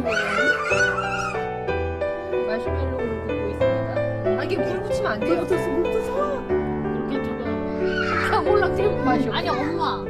먹는 거예요? 마시멜로우를 굽고 있습니다. 아 이게 물 붙이면 안 돼요. 물 붙었어. 이렇게 조금 몰라 좀 마셔. 아니 엄마